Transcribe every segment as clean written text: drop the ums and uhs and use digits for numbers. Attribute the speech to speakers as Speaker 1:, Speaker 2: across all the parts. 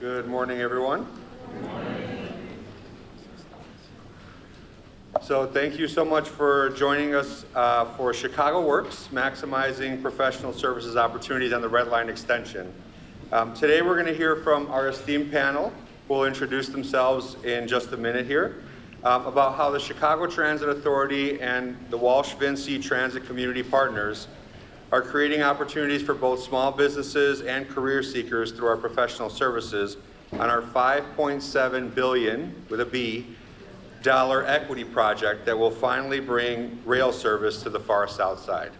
Speaker 1: Good morning, everyone.
Speaker 2: Good morning.
Speaker 1: So thank you so much for joining us for Chicago Works, Maximizing Professional Services Opportunities on the Red Line Extension. Today we're going to hear from our esteemed panel, who will introduce themselves in just a minute here, about how the Chicago Transit Authority and the Walsh VINCI Transit Community Partners are creating opportunities for both small businesses and career seekers through our professional services on our $5.7 billion, with a B, dollar equity project that will finally bring rail service to the far south side.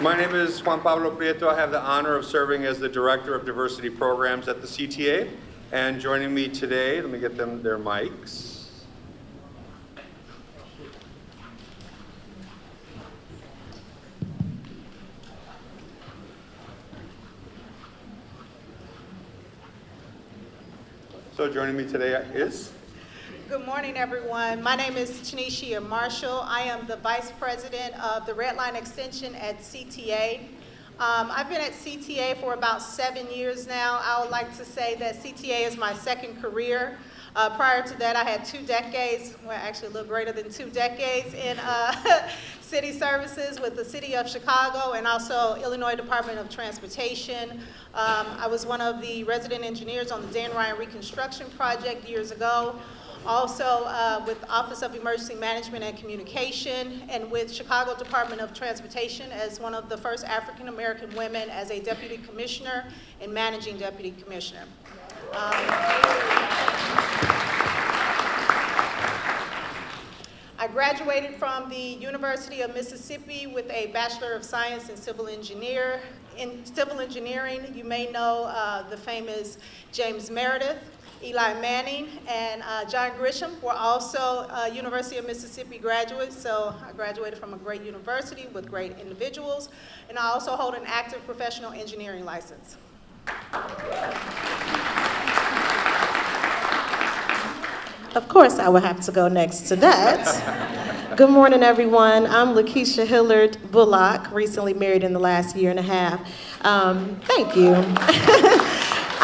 Speaker 1: My name is JUANPABLO PRIETO. I have the honor of serving as the Director of Diversity Programs at the CTA. And joining me today, let me get them their mics. So joining me today is?
Speaker 3: Good morning, everyone. My name is TANESHEHA Marshall. I am the Vice President of the Red Line Extension at CTA. I've been at CTA for about 7 years now. I would like to say that CTA is my second career. Prior to that, I had 2 decades, well, actually a little greater than 2 decades in city services with the City of Chicago and also Illinois Department of Transportation. I was one of the resident engineers on the Dan Ryan Reconstruction Project years ago. Also with the Office of Emergency Management and Communication, and with Chicago Department of Transportation as one of the first African American women as a Deputy Commissioner and Managing Deputy Commissioner. I graduated from the University of Mississippi with a Bachelor of Science in Civil Engineering. You may know the famous James Meredith, Eli Manning, and John Grisham were also University of Mississippi graduates, so I graduated from a great university with great individuals, and I also hold an active professional engineering license.
Speaker 2: Of course, I would have to go next to that. Good morning, everyone. I'm LAKISHA HILLARD Bullock, recently married in the last year and a half. Thank you.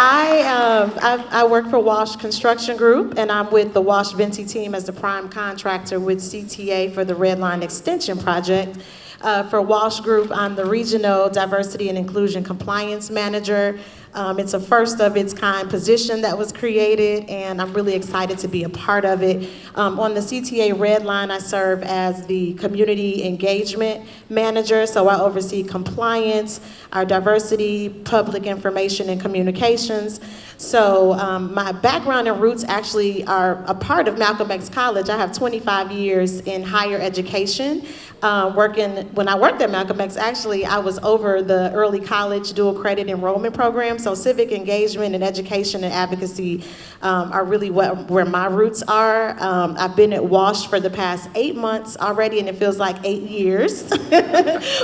Speaker 2: I work for Walsh Construction Group, and I'm with the Walsh VINCI team as the prime contractor with CTA for the Red Line Extension Project. For Walsh Group, I'm the Regional Diversity and Inclusion Compliance Manager. It's a first of its kind position that was created, and I'm really excited to be a part of it. On the CTA Red Line, I serve as the Community Engagement Manager, so I oversee compliance, our diversity, public information, and communications. So my background and roots actually are a part of Malcolm X College. I have 25 years in higher education. When I worked at Malcolm X, actually, I was over the early college dual credit enrollment program. So civic engagement and education and advocacy are really where my roots are. I've been at Walsh for the past 8 months already, and it feels like 8 years.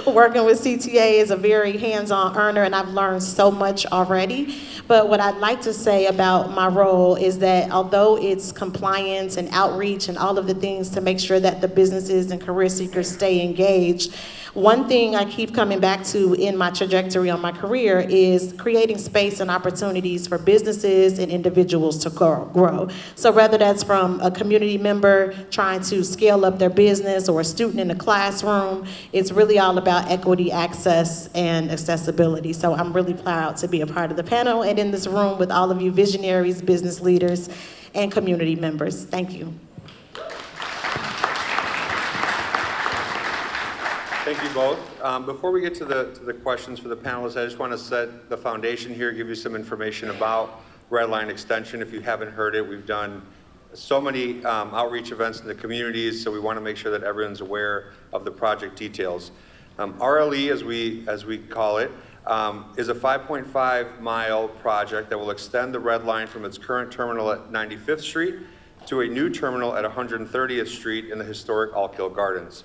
Speaker 2: Working with CTA is a very hands-on earner, and I've learned so much already. But what I'd like to say about my role is that although it's compliance and outreach and all of the things to make sure that the businesses and career seekers stay engaged, one thing I keep coming back to in my trajectory on my career is creating space and opportunities for businesses and individuals to grow. So whether that's from a community member trying to scale up their business or a student in a classroom, it's really all about equity, access, and accessibility. So I'm really proud to be a part of the panel and in this room with all of you visionaries, business leaders, and community members. Thank you.
Speaker 1: Thank you both. Before we get to the questions for the panelists, I just want to set the foundation here, give you some information about Red Line Extension. If you haven't heard it, we've done so many outreach events in the communities, so we want to make sure that everyone's aware of the project details. RLE, as we call it, is a 5.5-mile project that will extend the Red Line from its current terminal at 95th Street to a new terminal at 130th Street in the historic Alkill Gardens.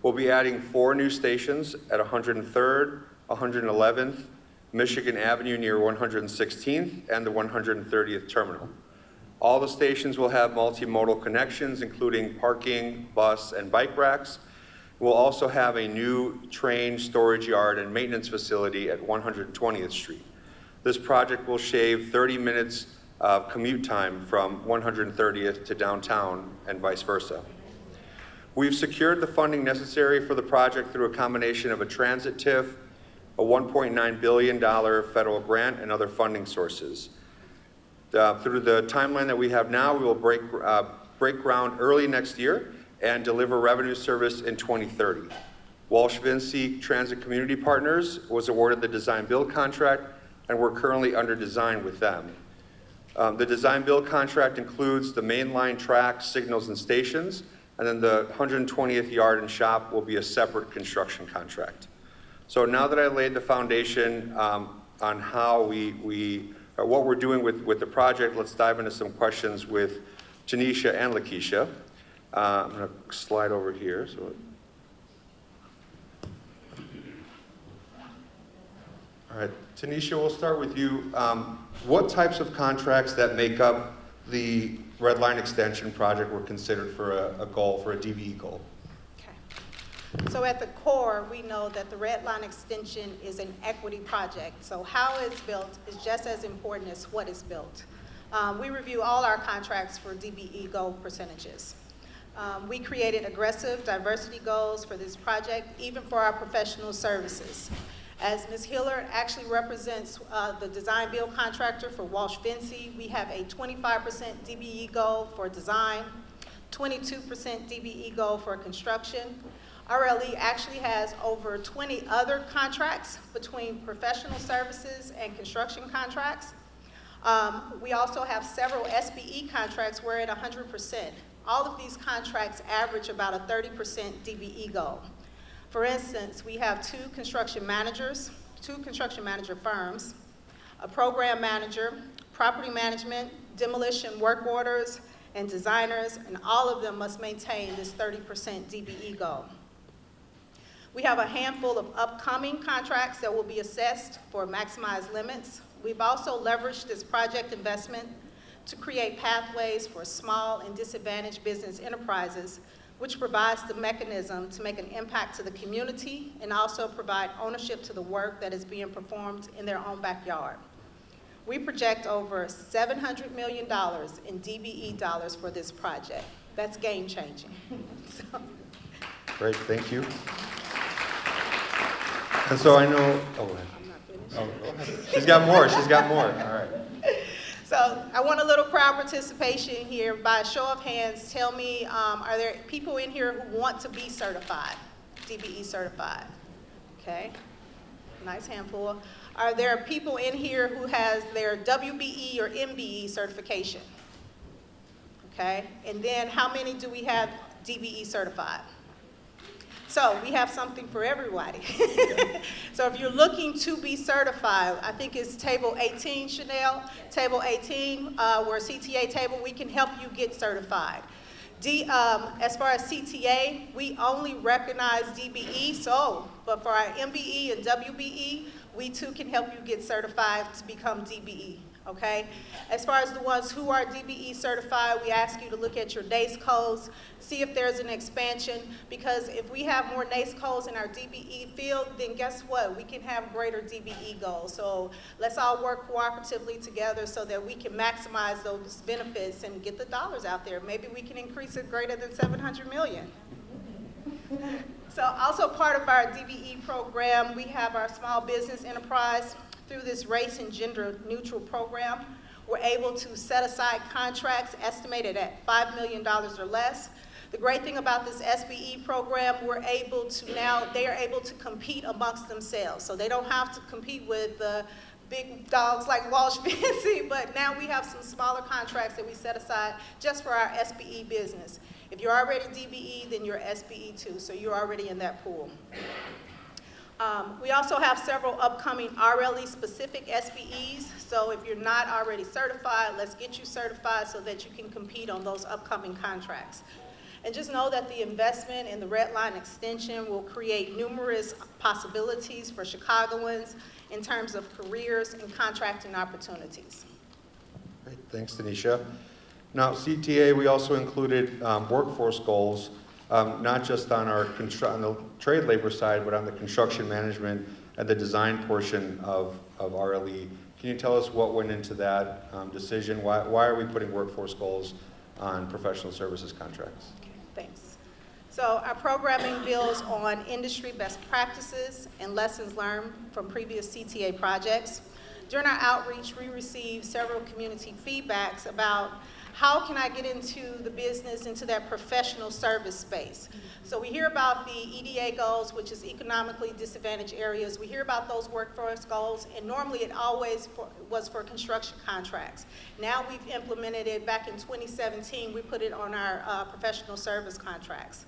Speaker 1: We'll be adding 4 new stations at 103rd, 111th, Michigan Avenue near 116th, and the 130th terminal. All the stations will have multimodal connections, including parking, bus, and bike racks. We'll also have a new train storage yard and maintenance facility at 120th Street. This project will shave 30 minutes of commute time from 130th to downtown and vice versa. We've secured the funding necessary for the project through a combination of a transit TIF, a $1.9 billion federal grant, and other funding sources. Through the timeline that we have now, we will break ground early next year and deliver revenue service in 2030. Walsh VINCI Transit Community Partners was awarded the design-build contract, and we're currently under design with them. The design-build contract includes the main line tracks, signals, and stations, and then the 120th yard and shop will be a separate construction contract. So now that I laid the foundation on how what we're doing with the project, let's dive into some questions with Tanesha and LaKisha. I'm going to slide over here. All right, Tanesha, we'll start with you. What types of contracts that make up the Red Line Extension project were considered for a goal, for a DBE goal?
Speaker 3: Okay. So at the core, we know that the Red Line Extension is an equity project. So how it's built is just as important as what is built. We review all our contracts for DBE goal percentages. We created aggressive diversity goals for this project, even for our professional services. As Ms. Hillard actually represents the design-build contractor for Walsh VINCI, we have a 25% DBE goal for design, 22% DBE goal for construction. RLE actually has over 20 other contracts between professional services and construction contracts. We also have several SBE contracts where at 100%. All of these contracts average about a 30% DBE goal. For instance, we have two construction manager firms, a program manager, property management, demolition work orders, and designers, and all of them must maintain this 30% DBE goal. We have a handful of upcoming contracts that will be assessed for maximized limits. We've also leveraged this project investment to create pathways for small and disadvantaged business enterprises, which provides the mechanism to make an impact to the community and also provide ownership to the work that is being performed in their own backyard. We project over $700 million in DBE dollars for this project. That's game-changing.
Speaker 1: Great, thank you. And so I know, oh, go ahead.
Speaker 3: I'm not finished.
Speaker 1: Oh, go ahead. She's got more, all right.
Speaker 3: So I want a little crowd participation here. By a show of hands, tell me, are there people in here who want to be certified, DBE certified? Okay, nice handful. Are there people in here who has their WBE or MBE certification? Okay, and then how many do we have DBE certified? So we have something for everybody. So if you're looking to be certified, I think it's table 18, Chanel. Table 18, we're a CTA table, we can help you get certified. As far as CTA, we only recognize DBE, but for our MBE and WBE, we too can help you get certified to become DBE. Okay? As far as the ones who are DBE certified, we ask you to look at your NACE codes, see if there's an expansion, because if we have more NACE codes in our DBE field, then guess what? We can have greater DBE goals. So let's all work cooperatively together so that we can maximize those benefits and get the dollars out there. Maybe we can increase it greater than $700 million. So also part of our DBE program, we have our small business enterprise. Through this race and gender neutral program, we're able to set aside contracts estimated at $5 million or less. The great thing about this SBE program, they are able to compete amongst themselves. So they don't have to compete with the big dogs like Walsh VINCI, but now we have some smaller contracts that we set aside just for our SBE business. If you're already DBE, then you're SBE too, so you're already in that pool. We also have several upcoming RLE-specific SBEs, so if you're not already certified, let's get you certified so that you can compete on those upcoming contracts. And just know that the investment in the Red Line Extension will create numerous possibilities for Chicagoans in terms of careers and contracting opportunities.
Speaker 1: Great, thanks, Tanesha. Now, CTA, we also included workforce goals not just on on the trade labor side, but on the construction management and the design portion of RLE. Can you tell us what went into that decision? Why are we putting workforce goals on professional services contracts?
Speaker 3: Okay, thanks. So our programming builds on industry best practices and lessons learned from previous CTA projects. During our outreach, we received several community feedbacks about how can I get into the business, into that professional service space. So we hear about the EDA goals, which is economically disadvantaged areas. We hear about those workforce goals, and normally it always was for construction contracts. Now we've implemented it back in 2017. We put it on our professional service contracts.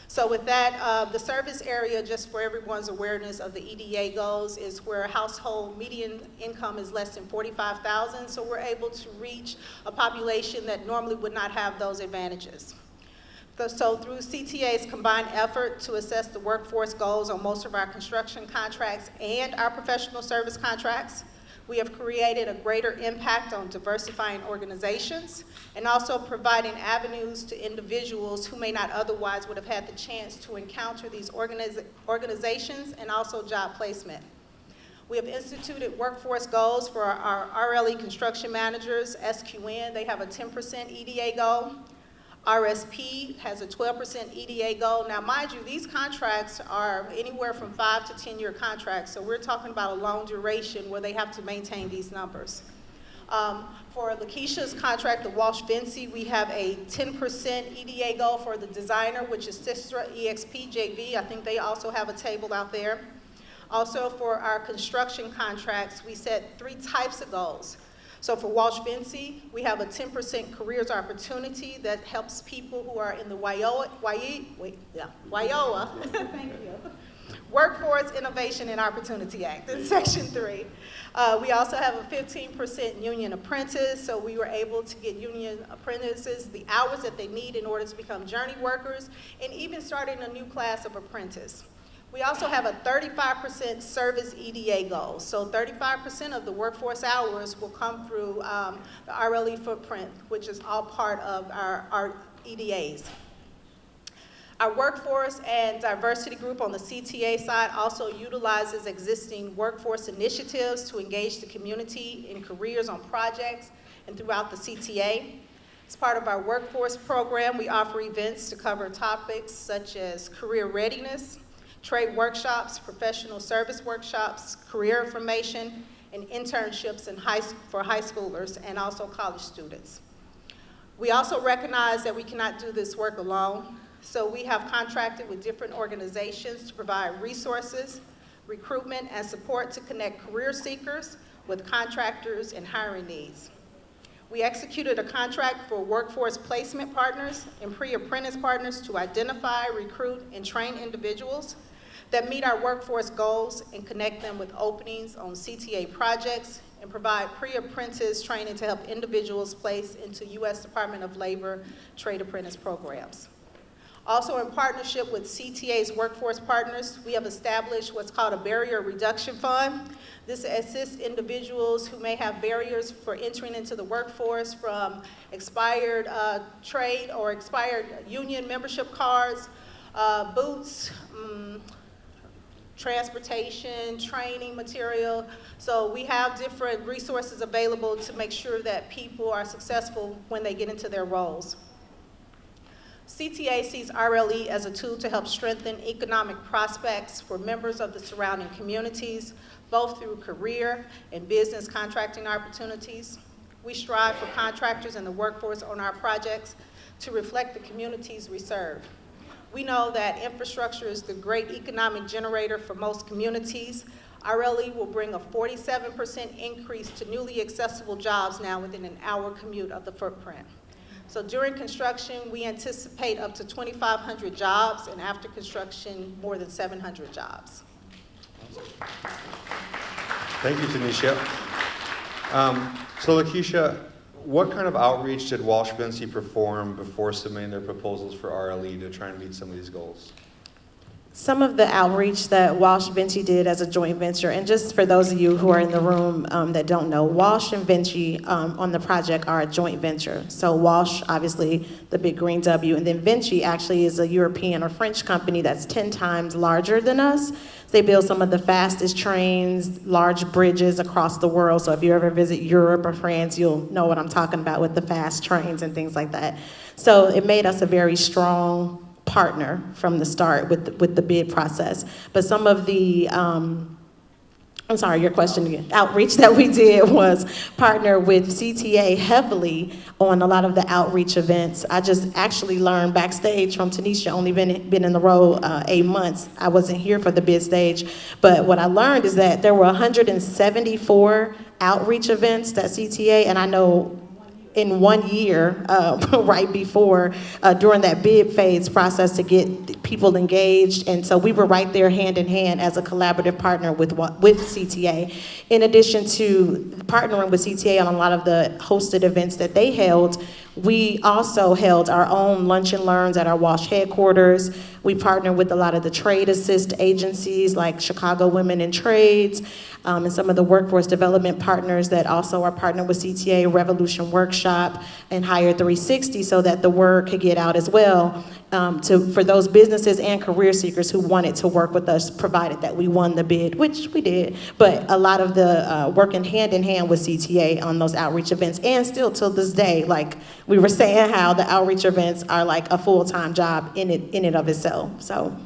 Speaker 3: So with that, the service area, just for everyone's awareness of the EDA goals, is where household median income is less than $45,000. So we're able to reach a population that normally would not have those advantages. So through CTA's combined effort to assess the workforce goals on most of our construction contracts and our professional service contracts, we have created a greater impact on diversifying organizations and also providing avenues to individuals who may not otherwise would have had the chance to encounter these organizations and also job placement. We have instituted workforce goals for our RLE construction managers, SQN. They have a 10% EDA goal. RSP has a 12% EDA goal. Now, mind you, these contracts are anywhere from 5 to 10-year contracts, so we're talking about a long duration where they have to maintain these numbers. For LAKISHA's contract, the Walsh VINCI, we have a 10% EDA goal for the designer, which is Sistra EXP JV. I think they also have a table out there. Also, for our construction contracts, we set 3 types of goals. So for Walsh VINCI, we have a 10% careers opportunity that helps people who are in the WIOA, thank you, Workforce Innovation and Opportunity Act, in Section 3. We also have a 15% union apprentice, so we were able to get union apprentices the hours that they need in order to become journey workers, and even starting a new class of apprentice. We also have a 35% service EDA goal. So 35% of the workforce hours will come through the RLE footprint, which is all part of our EDAs. Our workforce and diversity group on the CTA side also utilizes existing workforce initiatives to engage the community in careers on projects and throughout the CTA. As part of our workforce program, we offer events to cover topics such as career readiness, trade workshops, professional service workshops, career information, and internships for high schoolers and also college students. We also recognize that we cannot do this work alone, so we have contracted with different organizations to provide resources, recruitment, and support to connect career seekers with contractors and hiring needs. We executed a contract for workforce placement partners and pre-apprentice partners to identify, recruit, and train individuals that meet our workforce goals and connect them with openings on CTA projects and provide pre-apprentice training to help individuals place into U.S. Department of Labor trade apprentice programs. Also, in partnership with CTA's workforce partners, we have established what's called a barrier reduction fund. This assists individuals who may have barriers for entering into the workforce, from expired trade or expired union membership cards, boots, transportation, training material. So we have different resources available to make sure that people are successful when they get into their roles. CTA sees RLE as a tool to help strengthen economic prospects for members of the surrounding communities, both through career and business contracting opportunities. We strive for contractors and the workforce on our projects to reflect the communities we serve. We know that infrastructure is the great economic generator for most communities. RLE will bring a 47% increase to newly accessible jobs now within an hour commute of the footprint. So during construction, we anticipate up to 2,500 jobs, and after construction, more than 700 jobs.
Speaker 1: Thank you, Tanisha. So LaKisha, what kind of outreach did Walsh VINCI perform before submitting their proposals for RLE to try and meet some of these goals?
Speaker 2: Some of the outreach that Walsh VINCI did as a joint venture, and just for those of you who are in the room that don't know, Walsh and VINCI on the project are a joint venture. So Walsh, obviously, the big green W, and then VINCI actually is a European or French company that's 10 times larger than us. They build some of the fastest trains, large bridges across the world. So if you ever visit Europe or France, you'll know what I'm talking about with the fast trains and things like that. So it made us a very strong partner from the start with the bid process. But some of the, I'm sorry, your question again, outreach that we did was partner with CTA heavily on a lot of the outreach events. I just actually learned backstage from Tanesha, only been in the role 8 months. I wasn't here for the bid stage, but what I learned is that there were 174 outreach events at CTA, and I know in 1 year, right before, during that bid phase process to get people engaged. And so we were right there hand in hand as a collaborative partner with CTA. In addition to partnering with CTA on a lot of the hosted events that they held, we also held our own lunch and learns at our Walsh headquarters. We partnered with a lot of the trade assist agencies like Chicago Women in Trades, and some of the workforce development partners that also are partnered with CTA, Revolution Workshop, and Hire 360, so that the word could get out as well for those businesses and career seekers who wanted to work with us, provided that we won the bid, which we did. But a lot of the working hand in hand with CTA on those outreach events, and still till this day, like we were saying, how the outreach events are like a full-time job in it of itself. So.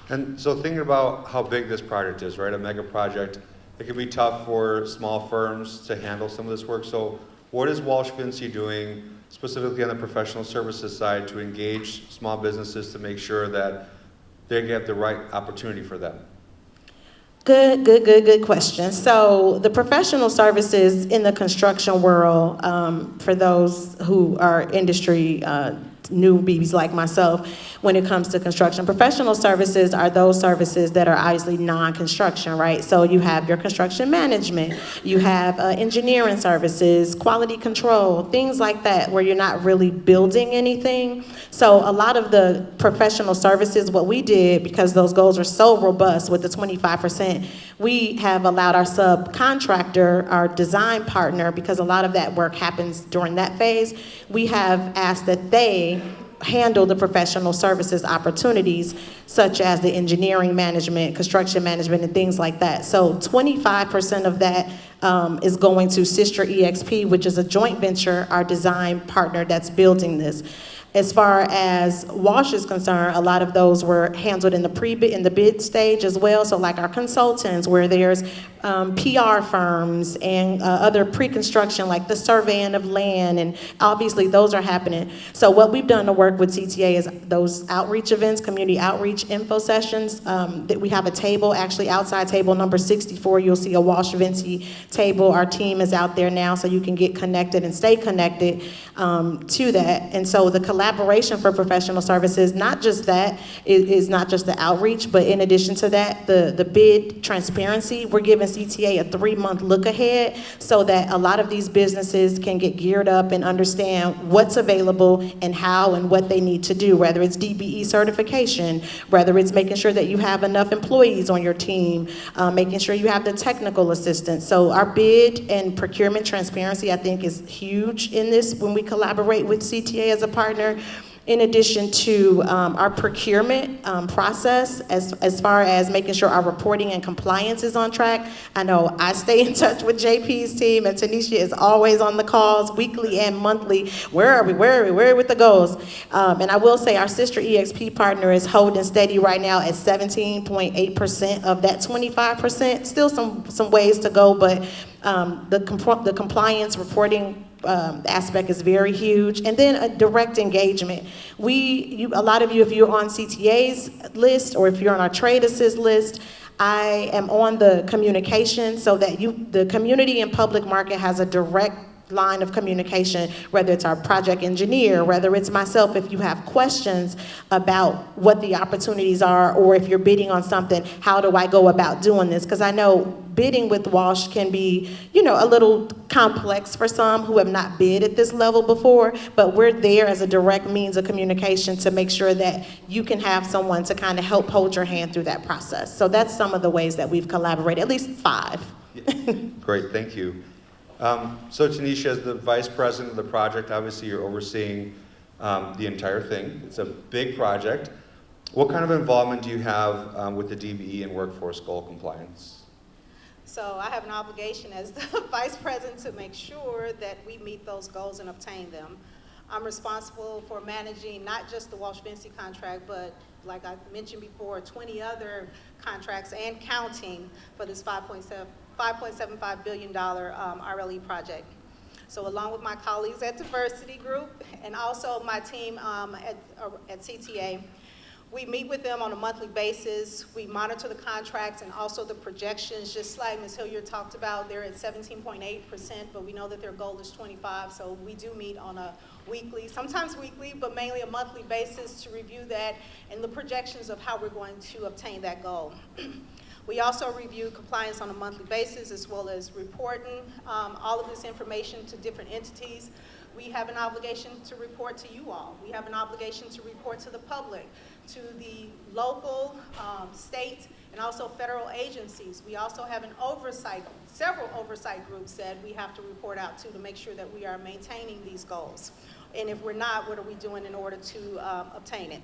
Speaker 1: And so thinking about how big this project is, right, a mega project, it can be tough for small firms to handle some of this work. So what is Walsh VINCI doing specifically on the professional services side to engage small businesses to make sure that they get the right opportunity for them?
Speaker 2: Good question. So the professional services in the construction world, for those who are industry newbies like myself, when it comes to construction, professional services are those services that are obviously non-construction, right? So you have your construction management, you have engineering services, quality control, things like that, where you're not really building anything. So a lot of the professional services, what we did, because those goals are so robust with the 25%, we have allowed our subcontractor, our design partner, because a lot of that work happens during that phase, we have asked that they handle the professional services opportunities, such as the engineering management, construction management, and things like that. So 25% of that is going to Sister EXP, which is a joint venture, our design partner that's building this. As far as Walsh is concerned, a lot of those were handled in the bid stage as well. So like our consultants, where there's PR firms and other pre-construction, like the surveying of land, and obviously those are happening. So what we've done to work with CTA is those outreach events, community outreach info sessions, that we have a table, actually outside table number 64, you'll see a Walsh VINCI table. Our team is out there now, so you can get connected and stay connected to that. And so the collaboration for professional services, not just that, is not just the outreach, but in addition to that, the bid transparency, we're giving CTA a 3-month look ahead so that a lot of these businesses can get geared up and understand what's available and how and what they need to do, whether it's DBE certification, whether it's making sure that you have enough employees on your team, making sure you have the technical assistance. So our bid and procurement transparency, I think, is huge in this when we collaborate with CTA as a partner. In addition to our procurement process, as far as making sure our reporting and compliance is on track. I know I stay in touch with JP's team, and Tanesha is always on the calls, weekly and monthly. Where are we with the goals? And I will say our Sister EXP partner is holding steady right now at 17.8% of that 25%. Still some ways to go, but the compliance reporting aspect is very huge. And then a direct engagement. A lot of you, if you're on CTA's list or if you're on our trade assist list, I am on the communication so that the community and public market has a direct line of communication, whether it's our project engineer, whether it's myself, if you have questions about what the opportunities are, or if you're bidding on something, how do I go about doing this? Because I know bidding with Walsh can be, a little complex for some who have not bid at this level before, but we're there as a direct means of communication to make sure that you can have someone to kind of help hold your hand through that process. So that's some of the ways that we've collaborated, at least 5.
Speaker 1: Great, thank you. So Tanesha, as the vice president of the project, obviously you're overseeing the entire thing. It's a big project. What kind of involvement do you have with the DBE and workforce goal compliance?
Speaker 3: So I have an obligation as the vice president to make sure that we meet those goals and obtain them. I'm responsible for managing not just the Walsh-VINCI contract, but like I mentioned before, 20 other contracts and counting for this $5.75 billion RLE project. So along with my colleagues at Diversity Group and also my team at CTA, we meet with them on a monthly basis. We monitor the contracts and also the projections, just like Ms. Hilliard talked about. They're at 17.8%, but we know that their goal is 25%, so we do meet on a weekly, sometimes weekly, but mainly a monthly basis to review that and the projections of how we're going to obtain that goal. We also review compliance on a monthly basis, as well as reporting all of this information to different entities. We have an obligation to report to you all. We have an obligation to report to the public, to the local, state, and also federal agencies. We also have an oversight, several oversight groups that we have to report out to make sure that we are maintaining these goals. And if we're not, what are we doing in order to obtain it?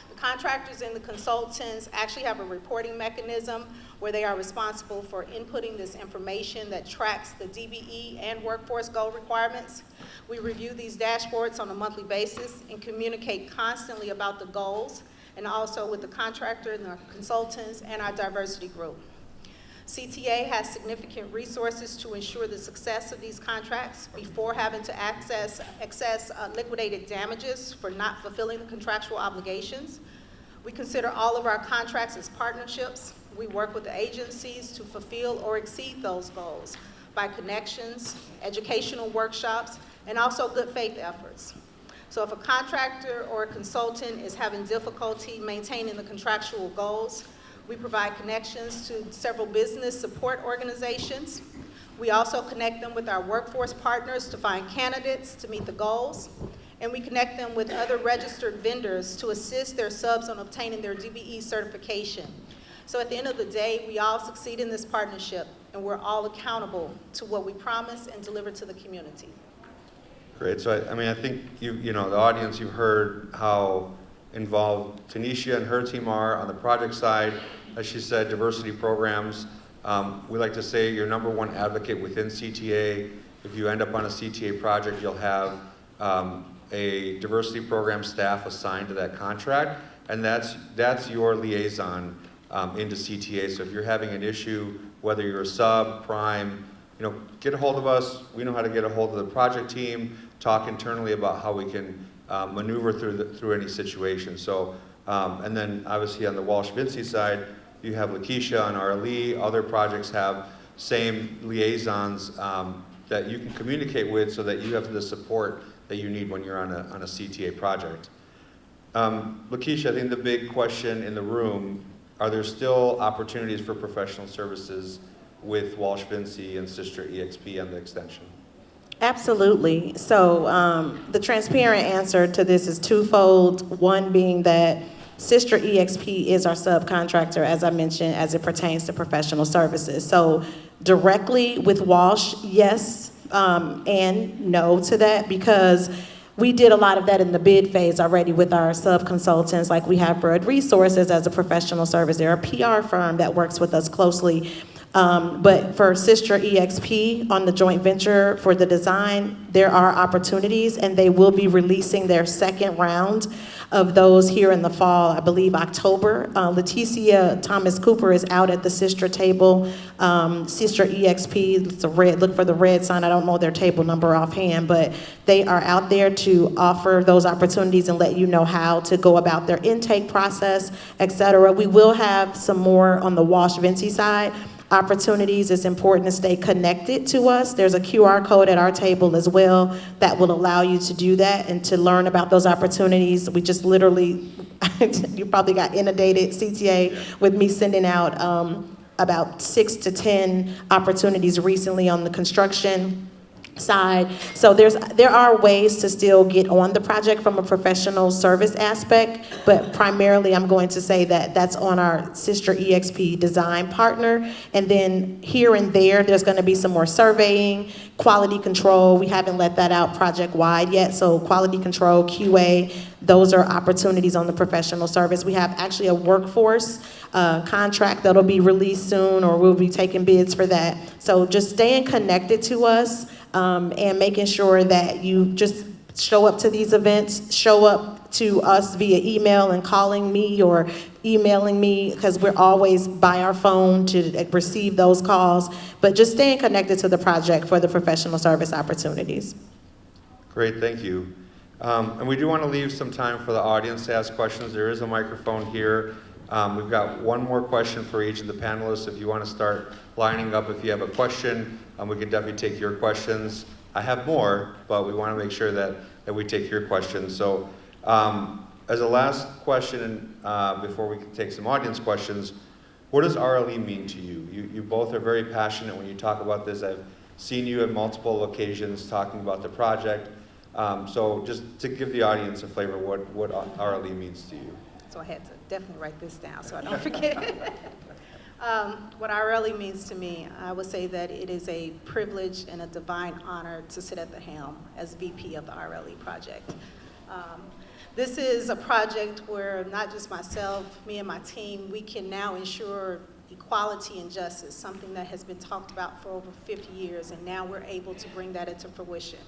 Speaker 3: The contractors and the consultants actually have a reporting mechanism where they are responsible for inputting this information that tracks the DBE and workforce goal requirements. We review these dashboards on a monthly basis and communicate constantly about the goals, and also with the contractor and the consultants and our diversity group. CTA has significant resources to ensure the success of these contracts before having to access liquidated damages for not fulfilling the contractual obligations. We consider all of our contracts as partnerships. We work with the agencies to fulfill or exceed those goals by connections, educational workshops, and also good faith efforts. So if a contractor or a consultant is having difficulty maintaining the contractual goals, we provide connections to several business support organizations. We also connect them with our workforce partners to find candidates to meet the goals. And we connect them with other registered vendors to assist their subs on obtaining their DBE certification. So at the end of the day, we all succeed in this partnership, and we're all accountable to what we promise and deliver to the community.
Speaker 1: Great. So I think the audience, you've heard how involved Tanesha and her team are on the project side. As she said, diversity programs. We like to say you're #1 advocate within CTA. If you end up on a CTA project, you'll have a diversity program staff assigned to that contract, and that's your liaison into CTA. So if you're having an issue, whether you're a sub, prime, get a hold of us. We know how to get a hold of the project team, talk internally about how we can maneuver through any situation. So, and then obviously on the Walsh-VINCI side, you have LAKISHA on RLE. Other projects have same liaisons that you can communicate with so that you have the support that you need when you're on a CTA project. LAKISHA, I think the big question in the room, are there still opportunities for professional services with Walsh-VINCI and Sister EXP and the extension?
Speaker 2: Absolutely. So the transparent answer to this is twofold. One being that Sister EXP is our subcontractor, as I mentioned, as it pertains to professional services. So directly with Walsh, yes and no to that, because we did a lot of that in the bid phase already with our sub-consultants, like we have Bird Resources as a professional service. They're a PR firm that works with us closely. But for Sister EXP on the joint venture for the design, there are opportunities, and they will be releasing their second round of those here in the fall, I believe October. Leticia Thomas Cooper is out at the Sister table. Sister EXP, it's a red, look for the red sign. I don't know their table number offhand, but they are out there to offer those opportunities and let you know how to go about their intake process, et cetera. We will have some more on the Walsh-VINCI side. opportunities, it's important to stay connected to us. There's a QR code at our table as well that will allow you to do that and to learn about those opportunities. We just literally, you probably got inundated, CTA, with me sending out about 6 to 10 opportunities recently on the construction side. So there are ways to still get on the project from a professional service aspect, but primarily I'm going to say that that's on our sister EXP design partner. And then here and there's going to be some more surveying, quality control. We haven't let that out project wide yet. So quality control, QA, those are opportunities on the professional service. We have actually a workforce contract that'll be released soon, or we'll be taking bids for that. So just staying connected to us and making sure that you just show up to these events, show up to us via email and calling me or emailing me, because we're always by our phone to receive those calls. But just staying connected to the project for the professional service opportunities.
Speaker 1: Great, thank you. And we do want to leave some time for the audience to ask questions. There is a microphone here. We've got one more question for each of the panelists. If you want to start lining up, if you have a question, we can definitely take your questions. I have more, but we want to make sure that we take your questions. So as a last question, before we can take some audience questions, what does RLE mean to you? You both are very passionate when you talk about this. I've seen you at multiple occasions talking about the project. So just to give the audience a flavor of what RLE means to you.
Speaker 3: So I had to definitely write this down so I don't forget. What RLE means to me, I would say that it is a privilege and a divine honor to sit at the helm as VP of the RLE project. This is a project where not just myself, me and my team, we can now ensure equality and justice, something that has been talked about for over 50 years, and now we're able to bring that into fruition.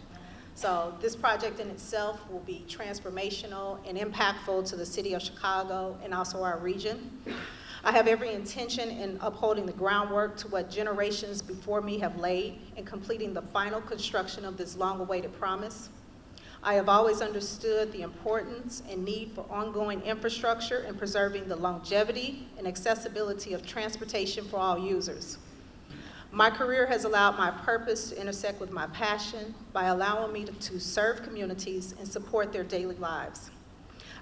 Speaker 3: So this project in itself will be transformational and impactful to the city of Chicago and also our region. I have every intention in upholding the groundwork to what generations before me have laid in completing the final construction of this long-awaited promise. I have always understood the importance and need for ongoing infrastructure and preserving the longevity and accessibility of transportation for all users. My career has allowed my purpose to intersect with my passion by allowing me to serve communities and support their daily lives.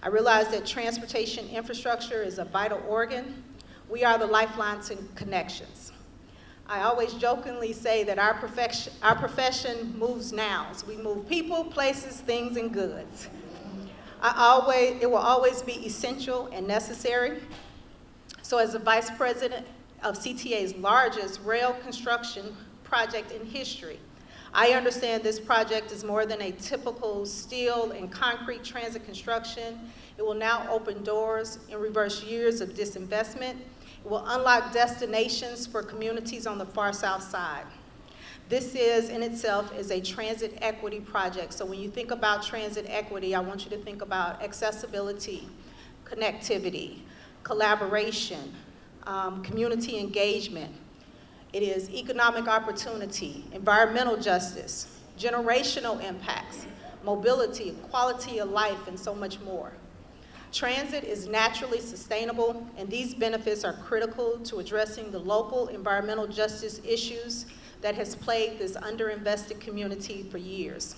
Speaker 3: I realize that transportation infrastructure is a vital organ. We are the lifeline to connections. I always jokingly say that our profession moves nouns. We move people, places, things, and goods. It will always be essential and necessary. So as the Vice President of CTA's largest rail construction project in history, I understand this project is more than a typical steel and concrete transit construction. It will now open doors and reverse years of disinvestment. It will unlock destinations for communities on the far south side. This in itself is a transit equity project. So when you think about transit equity, I want you to think about accessibility, connectivity, collaboration, community engagement. It is economic opportunity, environmental justice, generational impacts, mobility, quality of life, and so much more. Transit is naturally sustainable, and these benefits are critical to addressing the local environmental justice issues that has plagued this underinvested community for years.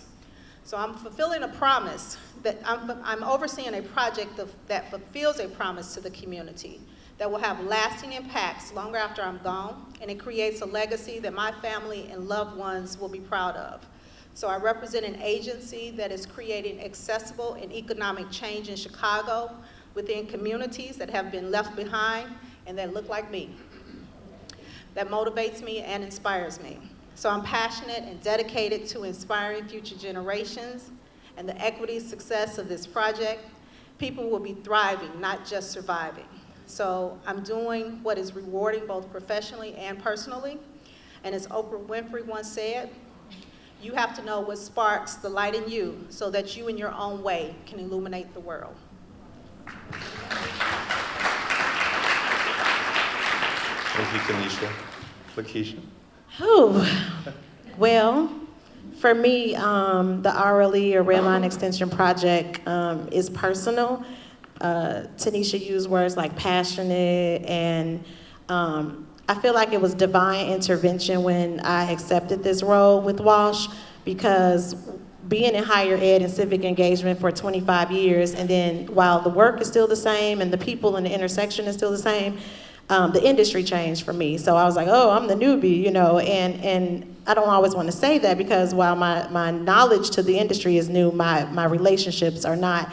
Speaker 3: So I'm fulfilling a promise that I'm overseeing a project that fulfills a promise to the community that will have lasting impacts longer after I'm gone, and it creates a legacy that my family and loved ones will be proud of. So I represent an agency that is creating accessible and economic change in Chicago within communities that have been left behind and that look like me. That motivates me and inspires me. So I'm passionate and dedicated to inspiring future generations and the equity success of this project. People will be thriving, not just surviving. So I'm doing what is rewarding both professionally and personally. And as Oprah Winfrey once said, you have to know what sparks the light in you so that you in your own way can illuminate the world.
Speaker 1: Thank you, Tanisha. LaKisha.
Speaker 2: Oh, well, for me, the RLE or Red Line Extension Project is personal. Tanisha used words like passionate, and I feel like it was divine intervention when I accepted this role with Walsh, because being in higher ed and civic engagement for 25 years, and then while the work is still the same and the people in the intersection is still the same, the industry changed for me. So I was like, oh, I'm the newbie, you know, and I don't always want to say that, because while my knowledge to the industry is new, my relationships are not.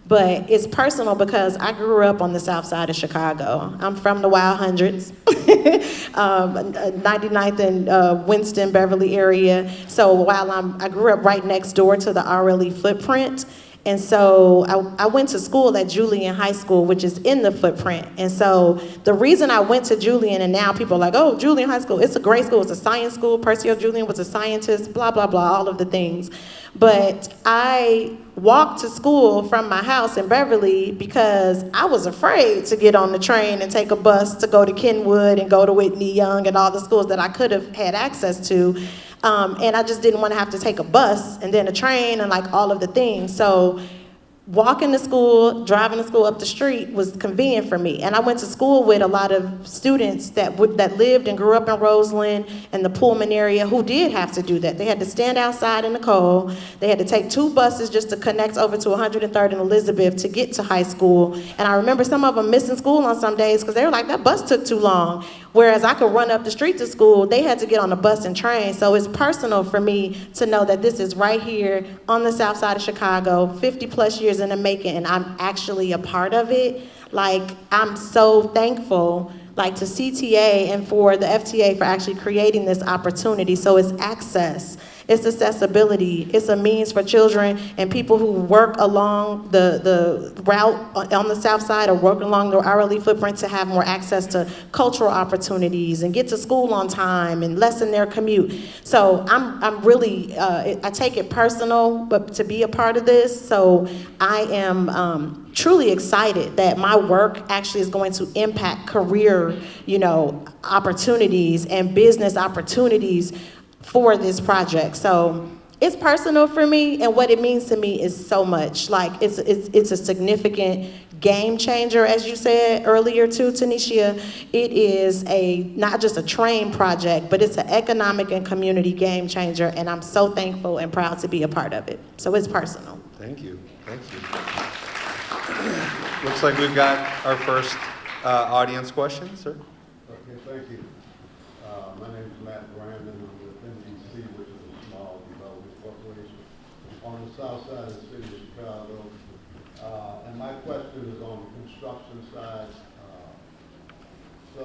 Speaker 2: But it's personal because I grew up on the south side of Chicago. I'm from the Wild Hundreds, 99th and Winston, Beverly area. So while I grew up right next door to the RLE footprint, and so I went to school at Julian High School, which is in the footprint. And so the reason I went to Julian, and now people are like, oh, Julian High School, it's a great school, it's a science school, Percy O. Julian was a scientist, blah, blah, blah, all of the things. But I walked to school from my house in Beverly because I was afraid to get on the train and take a bus to go to Kenwood and go to Whitney Young and all the schools that I could have had access to. And I just didn't want to have to take a bus and then a train and like all of the things. So walking to school, driving to school up the street was convenient for me. And I went to school with a lot of students that lived and grew up in Roseland and the Pullman area who did have to do that. They had to stand outside in the cold. They had to take 2 buses just to connect over to 103rd and Elizabeth to get to high school. And I remember some of them missing school on some days because they were like, that bus took too long. Whereas I could run up the street to school, they had to get on a bus and train. So it's personal for me to know that this is right here on the south side of Chicago, 50 plus years in the making, and I'm actually a part of it. Like, I'm so thankful, like, to CTA and for the FTA for actually creating this opportunity. So it's access, it's accessibility, it's a means for children and people who work along the route on the south side or work along the RLE footprint to have more access to cultural opportunities and get to school on time and lessen their commute. So I'm really, I take it personal, but to be a part of this. So I am truly excited that my work actually is going to impact career, you know, opportunities and business opportunities for this project. So it's personal for me, and what it means to me is so much. Like, it's a significant game changer, as you said earlier too, Tanisha. It is not just a train project, but it's an economic and community game changer, and I'm so thankful and proud to be a part of it. So it's personal.
Speaker 1: Thank you. Thank you. Looks like we've got our first audience question, sir.
Speaker 4: Okay, thank you. My name is Matt Brandon. I'm with NBC, which is a small development corporation on the south side of the city of Chicago. And my question is on the construction side. So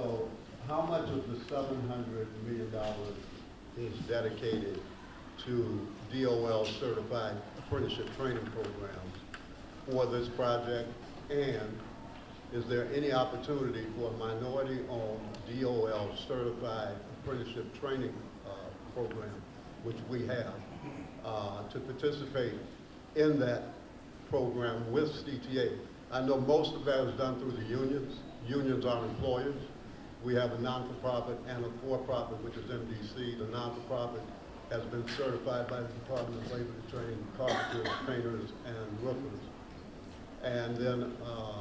Speaker 4: how much of the $700 million is dedicated to DOL certified apprenticeship training programs for this project? And is there any opportunity for a minority-owned DOL certified apprenticeship training program, which we have, to participate in that program with CTA? I know most of that is done through the unions. Unions are employers. We have a non-for-profit and a for-profit, which is MDC. The non-for-profit has been certified by the Department of Labor to train carpenters, painters, and roofers. And then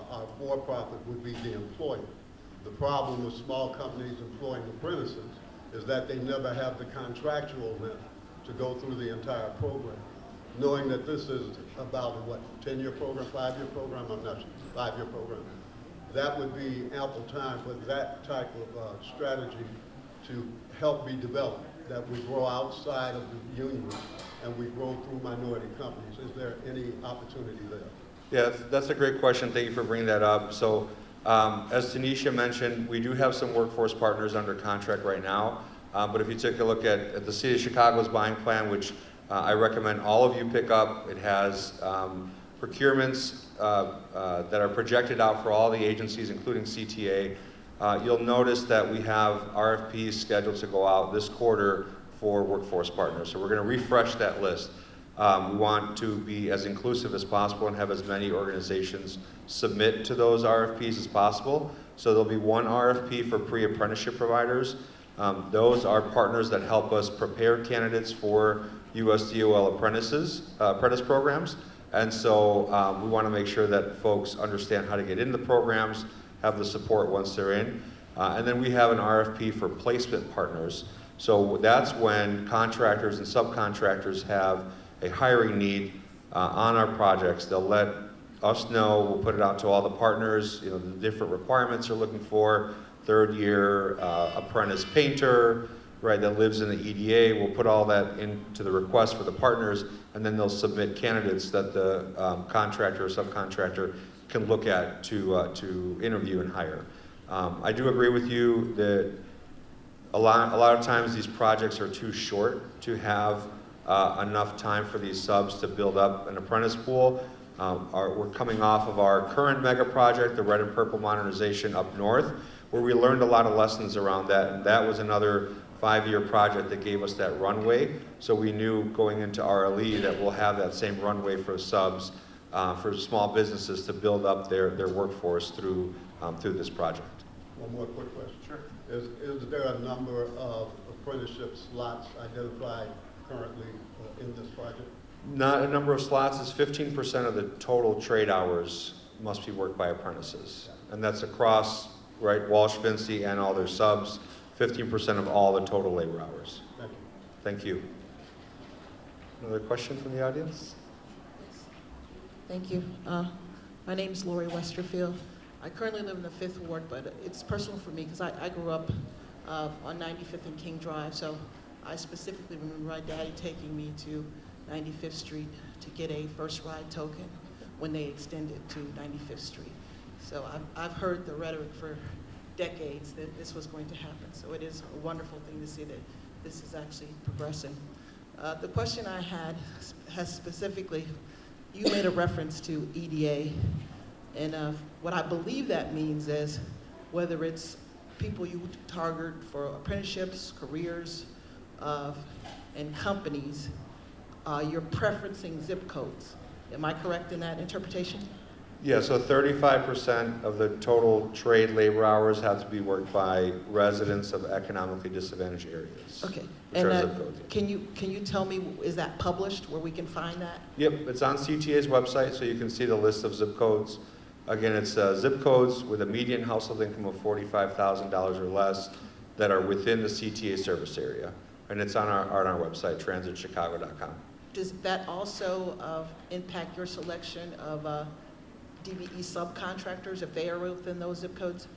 Speaker 4: our for-profit would be the employer. The problem with small companies employing apprentices is that they never have the contractual length to go through the entire program. Knowing that this is about a 10-year program, 5-year program, I'm not sure, 5-year program. That would be ample time for that type of strategy to help be developed, that we grow outside of the unions and we grow through minority companies. Is there any opportunity there?
Speaker 1: Yeah, that's a great question. Thank you for bringing that up. So, as Tanisha mentioned, we do have some workforce partners under contract right now. But if you take a look at the City of Chicago's buying plan, which I recommend all of you pick up, it has procurements that are projected out for all the agencies, including CTA. You'll notice that we have RFPs scheduled to go out this quarter for workforce partners. So we're going to refresh that list. We want to be as inclusive as possible and have as many organizations submit to those RFPs as possible. So there'll be one RFP for pre-apprenticeship providers. Those are partners that help us prepare candidates for USDOL apprentice programs. And so we want to make sure that folks understand how to get into the programs, have the support once they're in. And then we have an RFP for placement partners. So that's when contractors and subcontractors have a hiring need on our projects. They'll let us know, we'll put it out to all the partners, the different requirements they're looking for, third year apprentice painter, right, that lives in the EDA. We'll put all that into the request for the partners, and then they'll submit candidates that the contractor or subcontractor can look at to interview and hire. I do agree with you that a lot of times these projects are too short to have enough time for these subs to build up an apprentice pool. We're coming off of our current mega project, the red and purple modernization up north, where we learned a lot of lessons around that, and that was another 5-year project that gave us that runway. So we knew going into RLE that we'll have that same runway for subs, for small businesses to build up their workforce through this project.
Speaker 4: One more quick question.
Speaker 1: Sure.
Speaker 4: Is there a number of apprenticeship slots identified currently in this project?
Speaker 1: Not a number of slots, it's 15% of the total trade hours must be worked by apprentices. And that's across, right, Walsh, VINCI, and all their subs, 15% of all the total labor hours.
Speaker 4: Thank you.
Speaker 1: Thank you. Another question from the audience?
Speaker 5: Thank you. My name is Lori Westerfield. I currently live in the 5th Ward, but it's personal for me because I grew up on 95th and King Drive, so I specifically remember my daddy taking me to 95th Street to get a first ride token when they extended to 95th Street. So I've heard the rhetoric for decades that this was going to happen, so it is a wonderful thing to see that this is actually progressing. The question I had has specifically, you made a reference to EDA, and what I believe that means is whether it's people you target for apprenticeships, careers, and companies, you're preferencing zip codes. Am I correct in that interpretation?
Speaker 1: Yeah, so 35% of the total trade labor hours have to be worked by residents of economically disadvantaged areas.
Speaker 5: Okay,
Speaker 1: Which are
Speaker 5: and
Speaker 1: zip codes.
Speaker 5: can you tell me, is that published where we can find that?
Speaker 1: Yep, it's on CTA's website, so you can see the list of zip codes. Again, it's zip codes with a median household income of $45,000 or less that are within the CTA service area. And it's on our website, transitchicago.com.
Speaker 5: Does that also impact your selection of DBE subcontractors if they are within those zip codes?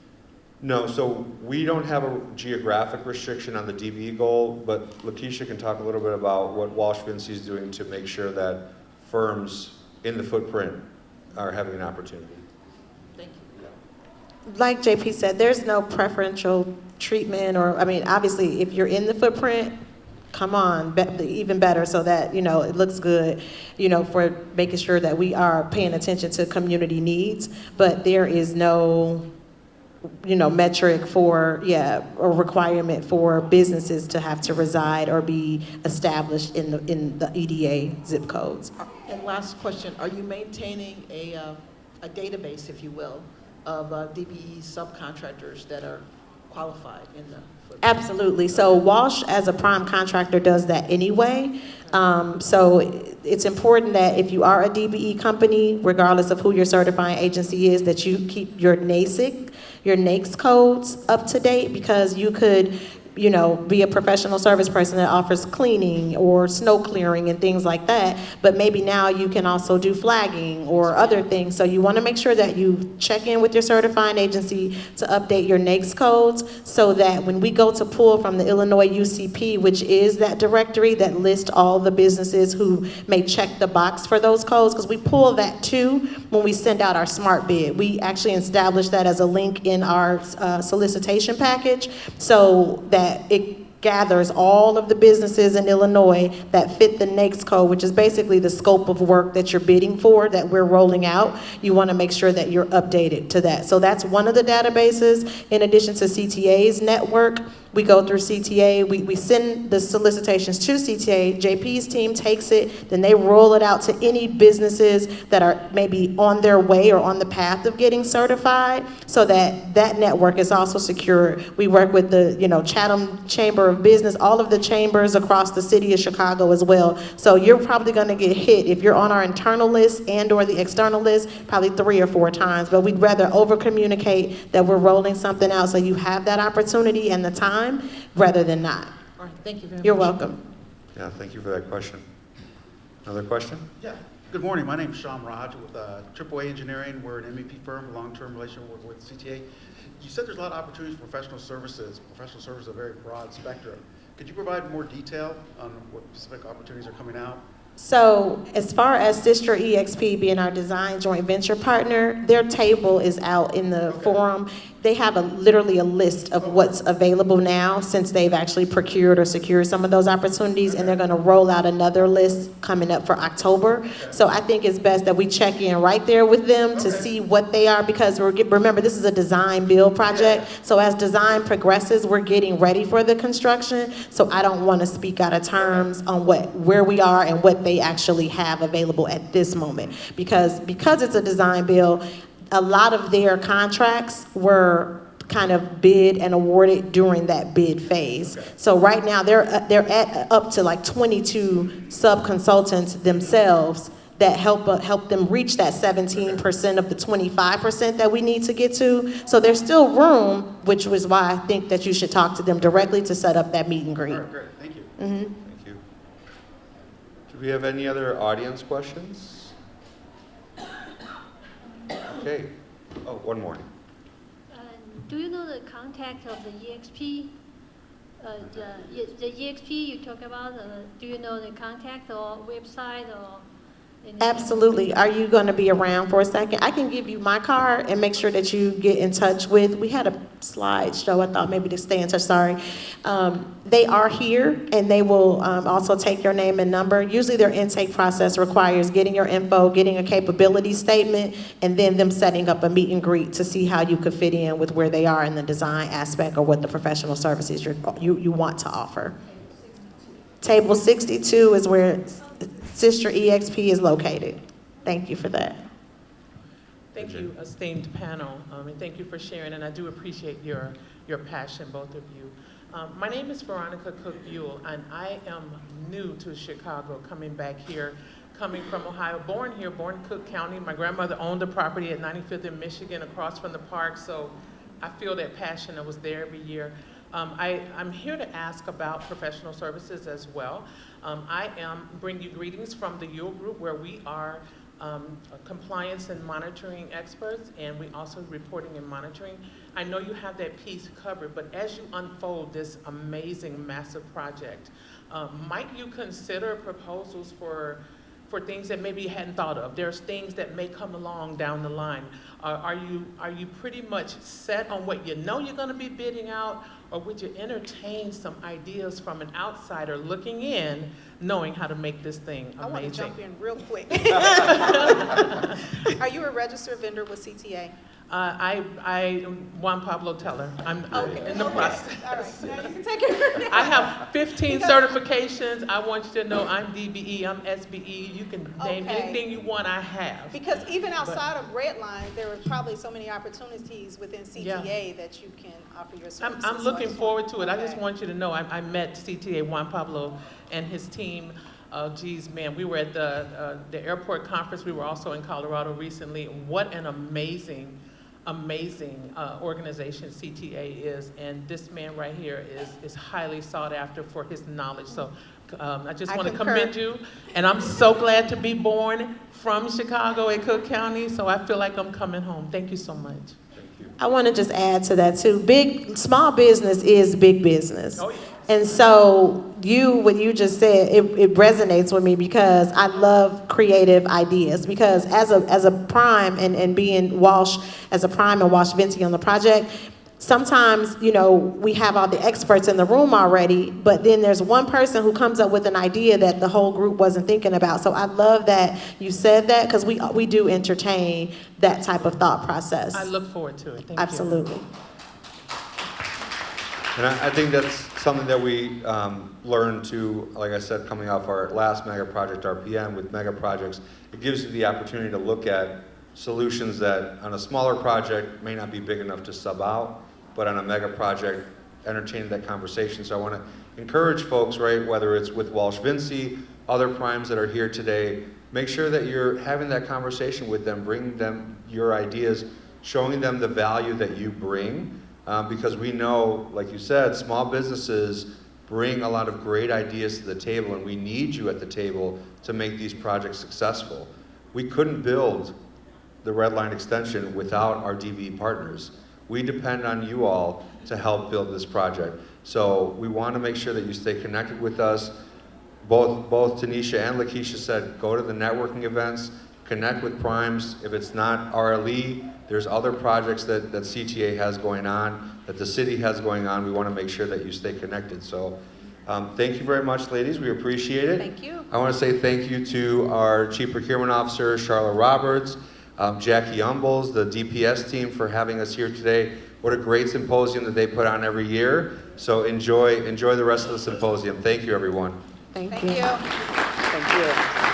Speaker 1: No, so we don't have a geographic restriction on the DBE goal, but LaKisha can talk a little bit about what Walsh VINCI is doing to make sure that firms in the footprint are having an opportunity.
Speaker 5: Thank you.
Speaker 2: Like JP said, there's no preferential treatment, or, I mean, obviously, if you're in the footprint, come on, even better, so that, it looks good, for making sure that we are paying attention to community needs. But there is no, metric for, or requirement for businesses to have to reside or be established in the EDA zip codes.
Speaker 5: And last question, are you maintaining a database, if you will, of DBE subcontractors that are qualified in the footprint?
Speaker 2: Absolutely. So Walsh, as a prime contractor, does that anyway. So it's important that if you are a DBE company, regardless of who your certifying agency is, that you keep your NAICS codes up to date, because you could, be a professional service person that offers cleaning or snow clearing and things like that, but maybe now you can also do flagging or other things. So you want to make sure that you check in with your certifying agency to update your NAICS codes, so that when we go to pull from the Illinois UCP, which is that directory that lists all the businesses who may check the box for those codes, because we pull that too when we send out our smart bid. We actually established that as a link in our solicitation package, so that it gathers all of the businesses in Illinois that fit the NAICS code, which is basically the scope of work that you're bidding for, that we're rolling out. You want to make sure that you're updated to that. So that's one of the databases, in addition to CTA's network. We go through CTA, we send the solicitations to CTA, JP's team takes it, then they roll it out to any businesses that are maybe on their way or on the path of getting certified, so that that network is also secure. We work with the, Chatham Chamber of Business, all of the chambers across the city of Chicago as well. So you're probably gonna get hit if you're on our internal list and or the external list, probably 3 or 4 times, but we'd rather over-communicate that we're rolling something out so you have that opportunity and the time, rather than not.
Speaker 5: All right, thank you very much.
Speaker 2: You're welcome.
Speaker 1: Yeah, thank you for that question. Another question?
Speaker 6: Yeah. Good morning. My name is Sham Raj with AAA Engineering. We're an MEP firm, a long-term relationship with CTA. You said there's a lot of opportunities for professional services. Professional services is a very broad spectrum. Could you provide more detail on what specific opportunities are coming out?
Speaker 2: So as far as Sister EXP being our design joint venture partner, their table is out in the forum. They have literally a list of what's available now, since they've actually procured or secured some of those opportunities, and they're gonna roll out another list coming up for October. So I think it's best that we check in right there with them to see what they are, because remember, this is a design build project. So as design progresses, we're getting ready for the construction. So I don't wanna speak out of terms on where we are and what they actually have available at this moment. Because it's a design build, a lot of their contracts were kind of bid and awarded during that bid phase. So right now they're at up to like 22 sub-consultants themselves that help them reach that 17% of the 25% that we need to get to. So there's still room, which was why I think that you should talk to them directly to set up that meet and greet.
Speaker 6: All right, great. Thank you.
Speaker 2: Mm-hmm.
Speaker 1: Thank you. Do we have any other audience questions? Okay. Oh, one more.
Speaker 7: Do you know the contact of the EXP? The EXP you talk about, do you know the contact or website or anything?
Speaker 2: Absolutely. Are you going to be around for a second? I can give you my card and make sure that you get in touch with. We had a slideshow. I thought maybe to stay in touch. Sorry. They are here, and they will also take your name and number. Usually their intake process requires getting your info, getting a capability statement, and then them setting up a meet and greet to see how you could fit in with where they are in the design aspect or what the professional services you want to offer. Table 62 is where Sister EXP is located. Thank you for that.
Speaker 8: Thank you, esteemed panel, and thank you for sharing, and I do appreciate your passion, both of you. My name is Veronica Cook-Buell, and I am new to Chicago, coming back here, coming from Ohio, born here, born in Cook County. My grandmother owned a property at 95th in Michigan across from the park, so I feel that passion. I was there every year. I'm here to ask about professional services as well. I bring you greetings from the Yule Group, where we are compliance and monitoring experts, and we also reporting and monitoring. I know you have that piece covered, but as you unfold this amazing, massive project, might you consider proposals for things that maybe you hadn't thought of? There's things that may come along down the line. Are you pretty much set on what you know you're going to be bidding out, or would you entertain some ideas from an outsider looking in, knowing how to make this thing amazing?
Speaker 3: I want to jump in real quick. Are you a registered vendor with CTA?
Speaker 8: I JUANPABLO teller. I'm in the process.
Speaker 3: All right. Now you can take it.
Speaker 8: I have 15 certifications. I want you to know I'm DBE, I'm SBE. You can name anything you want, I have.
Speaker 3: Because even outside of Redline, there are probably so many opportunities within CTA that you can offer your services.
Speaker 8: I'm looking forward to it. I just
Speaker 3: Okay.
Speaker 8: want you to know I met CTA JUANPABLO and his team. Geez, man, we were at the airport conference. We were also in Colorado recently. What an amazing organization CTA is, and this man right here is highly sought after for his knowledge. So I just want to commend you, and I'm so glad to be born from Chicago in Cook County, so I feel like I'm coming home. Thank you so much.
Speaker 2: I want to just add to that too. Small business is big business.
Speaker 8: Oh, yeah.
Speaker 2: And so what you just said, it resonates with me, because I love creative ideas. Because as a prime and being Walsh as a prime and Walsh VINCI on the project, sometimes, we have all the experts in the room already, but then there's one person who comes up with an idea that the whole group wasn't thinking about. So I love that you said that, because we do entertain that type of thought process.
Speaker 8: I look forward to it. Thank you.
Speaker 2: Absolutely.
Speaker 1: And I think that's something that we learned to, like I said, coming off our last mega project RPM with mega projects, it gives you the opportunity to look at solutions that on a smaller project may not be big enough to sub out, but on a mega project, entertain that conversation. So I want to encourage folks, right, whether it's with Walsh VINCI, other primes that are here today, make sure that you're having that conversation with them, bringing them your ideas, showing them the value that you bring, because we know, like you said, small businesses bring a lot of great ideas to the table, and we need you at the table to make these projects successful. We couldn't build the Red Line extension without our DV partners. We depend on you all to help build this project. So we want to make sure that you stay connected with us. Both Tanesha and LaKisha said, go to the networking events, connect with primes. If it's not RLE, there's other projects that CTA has going on, that the city has going on. We want to make sure that you stay connected. So thank you very much, ladies. We appreciate it.
Speaker 3: Thank you.
Speaker 1: I want to say thank you to our Chief Procurement Officer, Charlotte Roberts, Jackie Umbles, the DPS team for having us here today. What a great symposium that they put on every year. So enjoy the rest of the symposium. Thank you, everyone.
Speaker 2: Thank
Speaker 3: Thank
Speaker 2: you.
Speaker 3: you.
Speaker 9: Thank you.